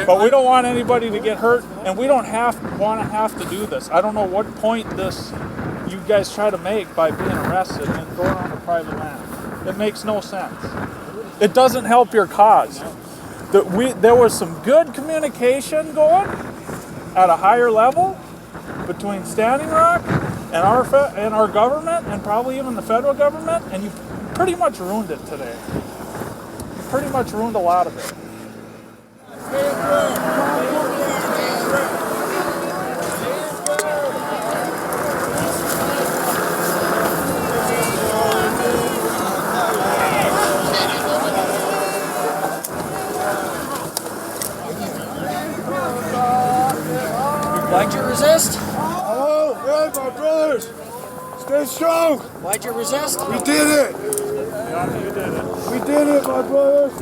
But we don't want anybody to get hurt, and we don't want to do this. I don't know what point you guys try to make by being arrested and going on private land. It makes no sense. It doesn't help your cause. There was some good communication going at a higher level between Standing Rock and our government, and probably even the federal government, and you pretty much ruined it today. You pretty much ruined a lot of it. Why'd you resist? Oh, hey, my brothers! Stay strong! Why'd you resist? We did it! Yeah, you did it. We did it, my brothers!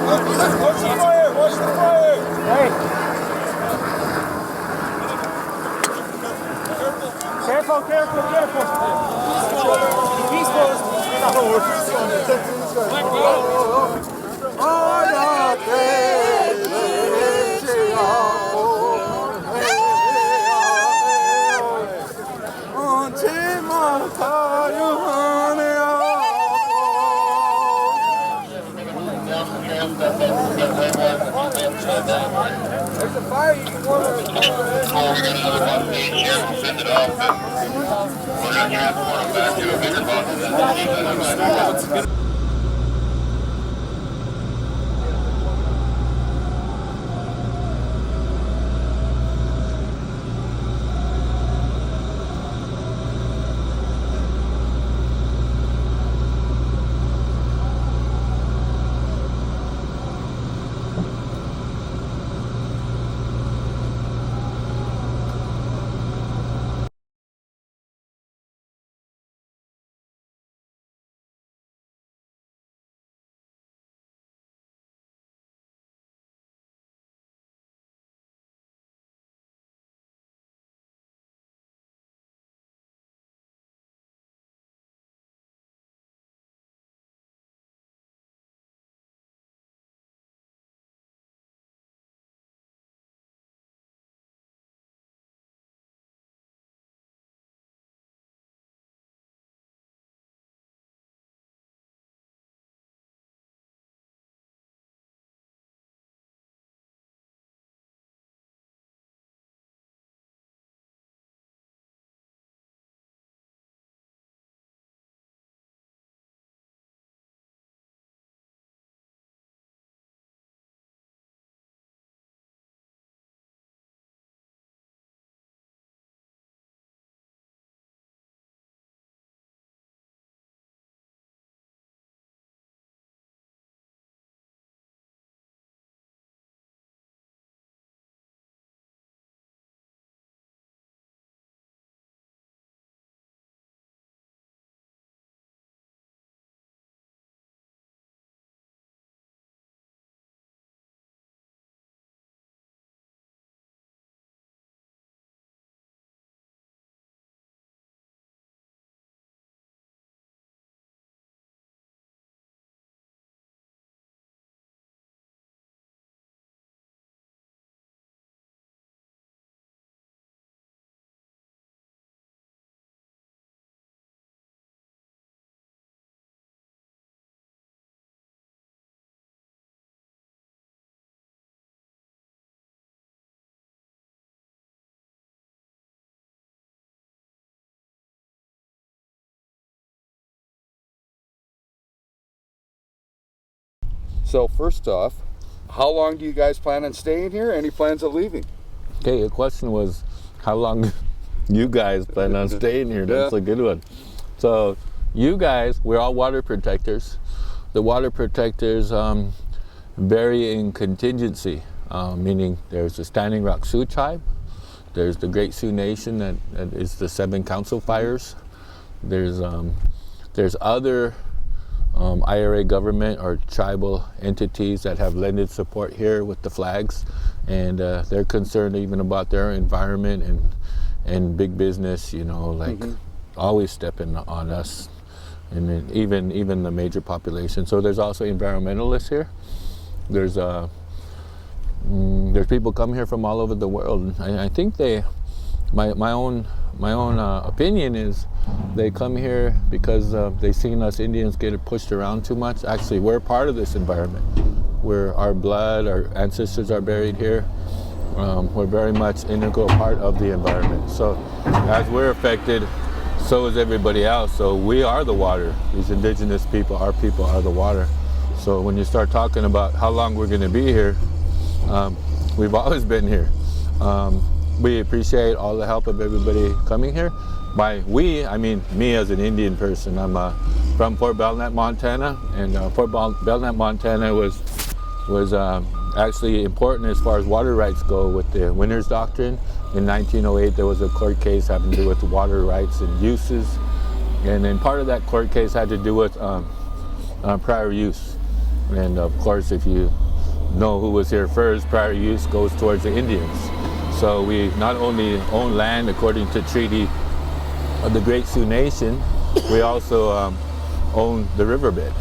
Watch the fire! Watch the fire! Hey! Careful, careful, careful! Peaceful! There's a fire, you can go there. We got another one page here, we'll send it off. We're going to transport them back to a bigger box and then So first off, how long do you guys plan on staying here? Any plans of leaving? Okay, your question was how long you guys plan on staying here. That's a good one. So you guys, we're all water protectors. The water protectors vary in contingency, meaning there's the Standing Rock Sioux Tribe, there's the Great Sioux Nation that is the 7 council fires, there's other IRA government or tribal entities that have lended support here with the flags, and they're concerned even about their environment and big business, you know, like always stepping on us, and even the major population. So there's also environmentalists here. There's there's people come here from all over the world. I think my own opinion is they come here because they've seen us Indians get pushed around too much. Actually, we're part of this environment. Where our blood, our ancestors are buried here. We're very much integral part of the environment. So as we're affected, so is everybody else. So we are the water. These indigenous people, our people are the water. So when you start talking about how long we're going to be here, we've always been here. We appreciate all the help of everybody coming here. By we, I mean me as an Indian person. I'm from Fort Belknap, Montana, and Fort Belknap, Montana was actually important as far as water rights go with the Winner's Doctrine. In 1908, there was a court case having to do with water rights and uses, and then part of that court case had to do with prior use. And of course, if you know who was here first, prior use goes towards the Indians. So we not only own land according to Treaty of the Great Sioux Nation, we also own the riverbed.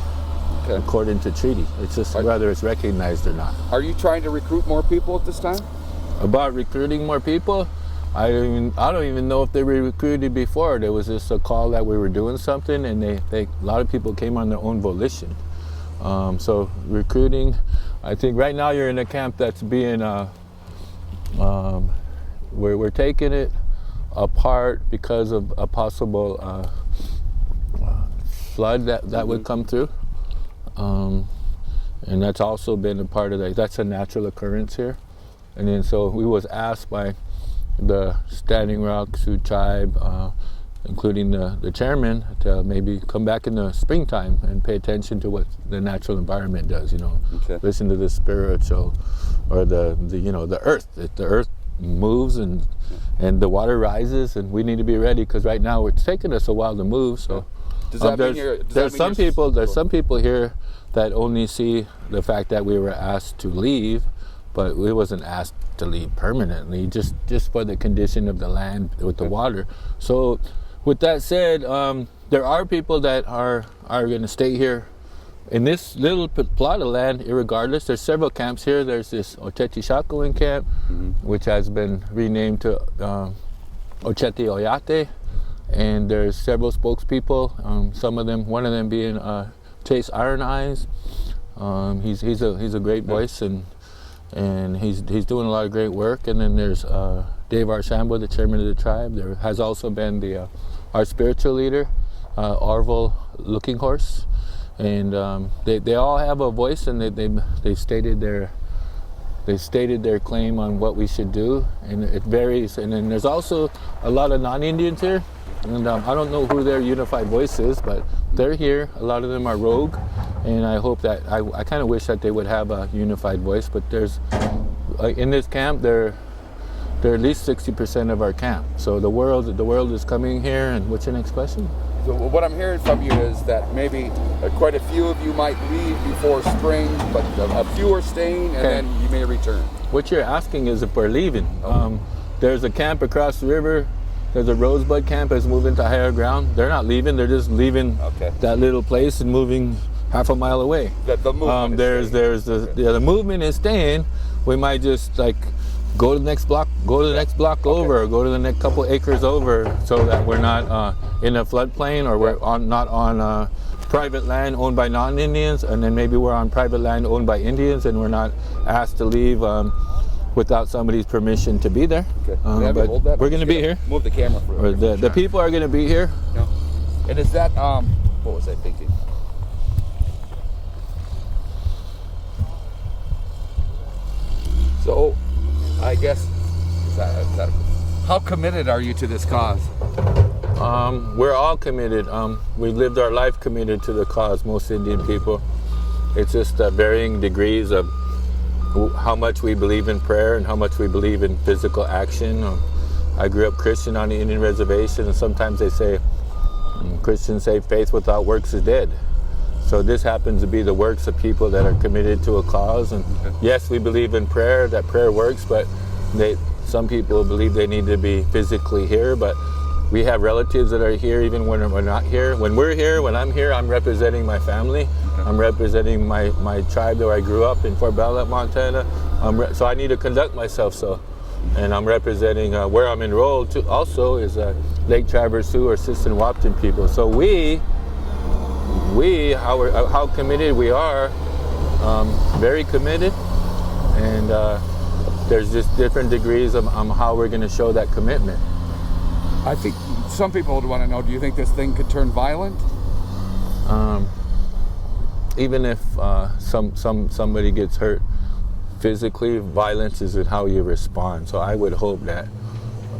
Okay. According to treaty. It's just whether it's recognized or not. Are you trying to recruit more people at this time? About recruiting more people, I don't even know if they were recruited before. There was just a call that we were doing something, and a lot of people came on their own volition. So recruiting, I think right now you're in a camp that's being we're taking it apart because of a possible flood that would come through. And that's also been a part of that. That's a natural occurrence here. And then so we was asked by the Standing Rock Sioux tribe, including the chairman, to maybe come back in the springtime and pay attention to what the natural environment does, Okay. Listen to the spiritual, or the earth. The earth moves and the water rises, and we need to be ready, because right now it's taking us a while to move. So does that mean there's some people here that only see the fact that we were asked to leave, but we wasn't asked to leave permanently, just for the condition of the land with the water. So with that said, there are people that are going to stay here in this little plot of land irregardless. There's several camps here. There's this Oceti-Shakowin camp, which has been renamed to Oceti-Oyate, and there's several spokespeople, one of them being Chase Iron Eyes. He's a great voice, and he's doing a lot of great work. And then there's Dave Archambault, the chairman of the tribe. There has also been our spiritual leader, Orville Looking Horse, and they all have a voice, and they stated their claim on what we should do, and it varies. And then there's also a lot of non-Indians here. And I don't know who their unified voice is, but they're here. A lot of them are rogue, and I hope that I kind of wish that they would have a unified voice. But there's in this camp, they're at least 60% of our camp. So the world is coming here. And what's your next question? So what I'm hearing from you is that maybe quite a few of you might leave before spring, but a few are staying, and then you may return. What you're asking is if we're leaving. Okay. There's a camp across the river. There's a Rosebud camp that's moving to higher ground. They're not leaving. They're just leaving that little place and moving half a mile away. The movement the movement is staying. We might just go to the next block, over, or go to the next couple acres over, so that we're not in a floodplain, or we're not on private land owned by non-Indians, and then maybe we're on private land owned by Indians, and we're not asked to leave without somebody's permission to be there. Okay. But we're going to be here. Move the camera for or the people are going to be here. Yeah. And is that what was I thinking? So I guess how committed are you to this cause? We're all committed. We've lived our life committed to the cause, most Indian people. It's just varying degrees of how much we believe in prayer and how much we believe in physical action. I grew up Christian on the Indian reservation, and sometimes they say, Christians say faith without works is dead. So this happens to be the works of people that are committed to a cause. And yes, we believe in prayer, that prayer works, but some people believe they need to be physically here, but we have relatives that are here even when we're not here. When we're here, when I'm here, I'm representing my family. I'm representing my tribe where I grew up in Fort Belknap, Montana. So I need to conduct myself so. And I'm representing where I'm enrolled to also is Lake Traverse Sioux or Sisseton-Wahpeton people. So how committed we are, very committed, and there's just different degrees of how we're going to show that commitment. I think some people would want to know, do you think this thing could turn violent? Even if somebody gets hurt physically, violence is how you respond. So I would hope that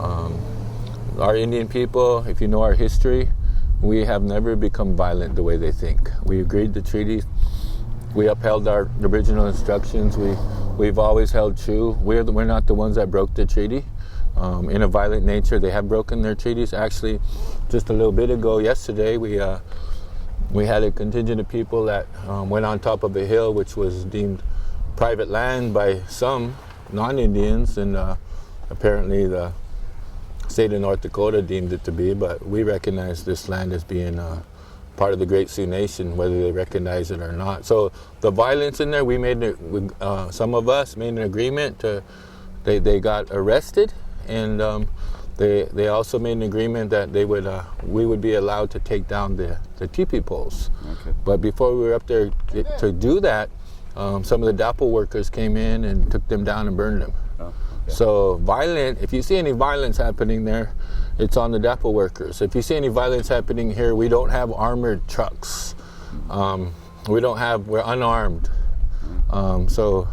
our Indian people, if you know our history, we have never become violent the way they think. We agreed to treaties. We upheld our original instructions. We've always held true. We're not the ones that broke the treaty. In a violent nature, they have broken their treaties. Actually, just a little bit ago, yesterday, we had a contingent of people that went on top of a hill, which was deemed private land by some non-Indians, and apparently the state of North Dakota deemed it to be, but we recognize this land as being part of the Great Sioux Nation, whether they recognize it or not. So the violence in there, some of us made an agreement they got arrested, and they also made an agreement that we would be allowed to take down the teepee poles. Okay. But before we were up there to do that, some of the DAPL workers came in and took them down and burned them. Oh, okay. So if you see any violence happening there, it's on the DAPL workers. If you see any violence happening here, we don't have armored trucks. We're unarmed. So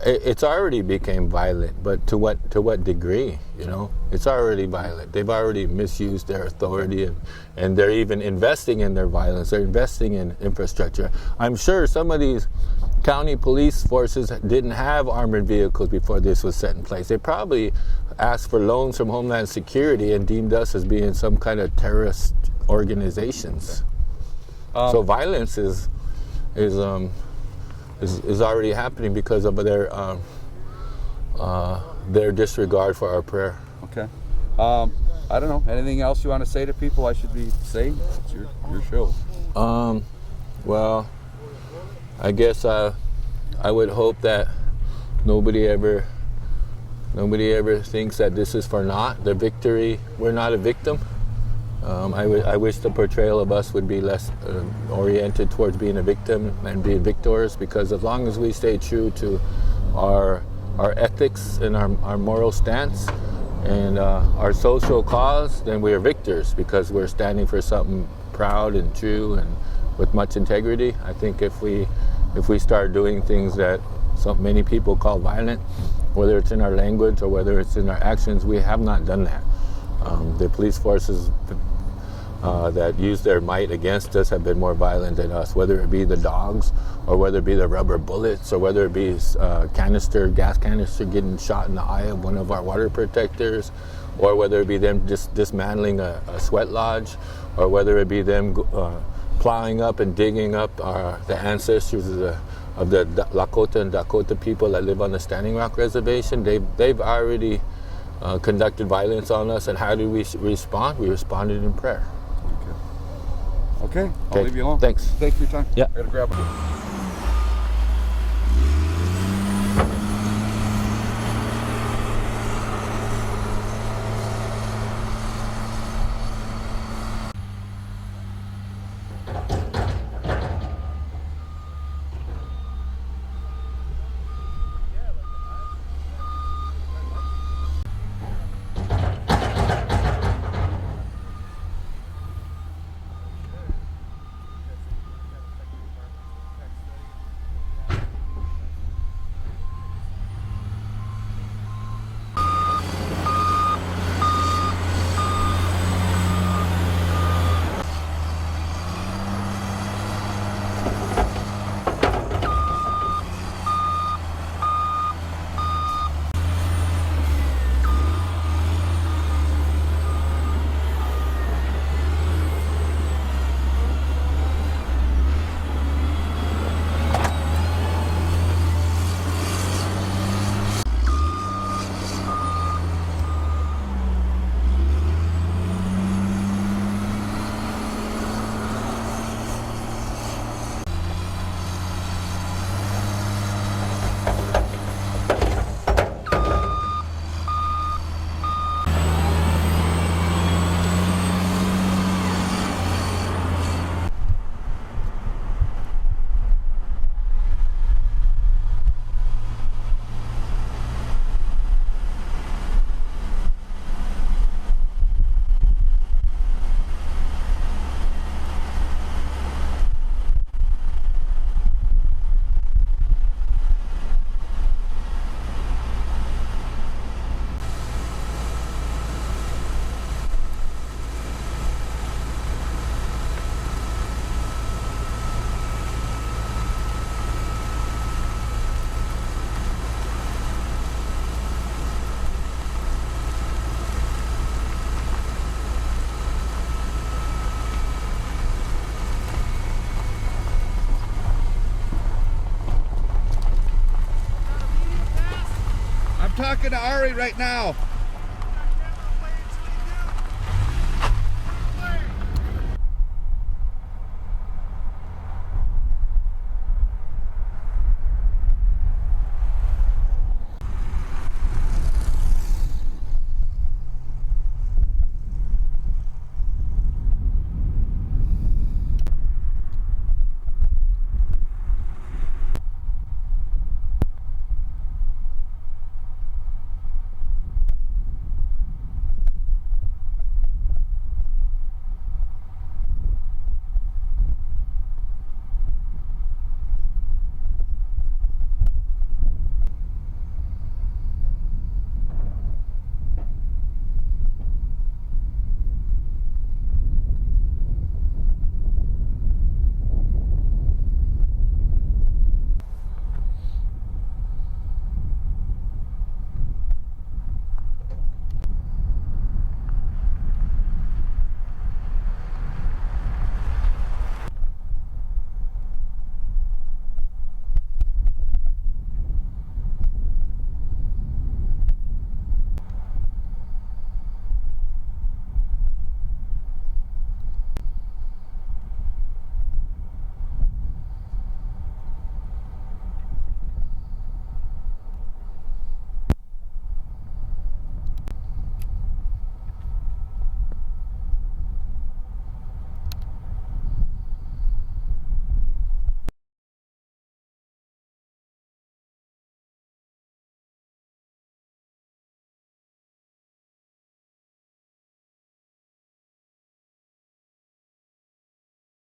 it's already became violent, but to what degree, It's already violent. They've already misused their authority, and they're even investing in their violence. They're investing in infrastructure. I'm sure some of these county police forces didn't have armored vehicles before this was set in place. They probably asked for loans from Homeland Security and deemed us as being some kind of terrorist organizations. So violence is already happening because of their disregard for our prayer. Okay. I don't know. Anything else you want to say to people I should be saying? It's your show. Well, I guess I would hope that nobody ever thinks that this is for naught. The victory, we're not a victim. I wish the portrayal of us would be less oriented towards being a victim and being victors, because as long as we stay true to our ethics and our moral stance and our social cause, then we are victors, because we're standing for something proud and true and with much integrity. I think if we start doing things that so many people call violent, whether it's in our language or whether it's in our actions, we have not done that. The police forces that use their might against us have been more violent than us, whether it be the dogs or whether it be the rubber bullets or whether it be gas canister getting shot in the eye of one of our water protectors, or whether it be them just dismantling a sweat lodge, or whether it be them plowing up and digging up the ancestors of the Lakota and Dakota people that live on the Standing Rock Reservation. They've already conducted violence on us, and how do we respond? We responded in prayer. Okay. I'll leave you alone. Thanks. Thanks for your time. Yeah. I gotta grab it. talking to Ari right now.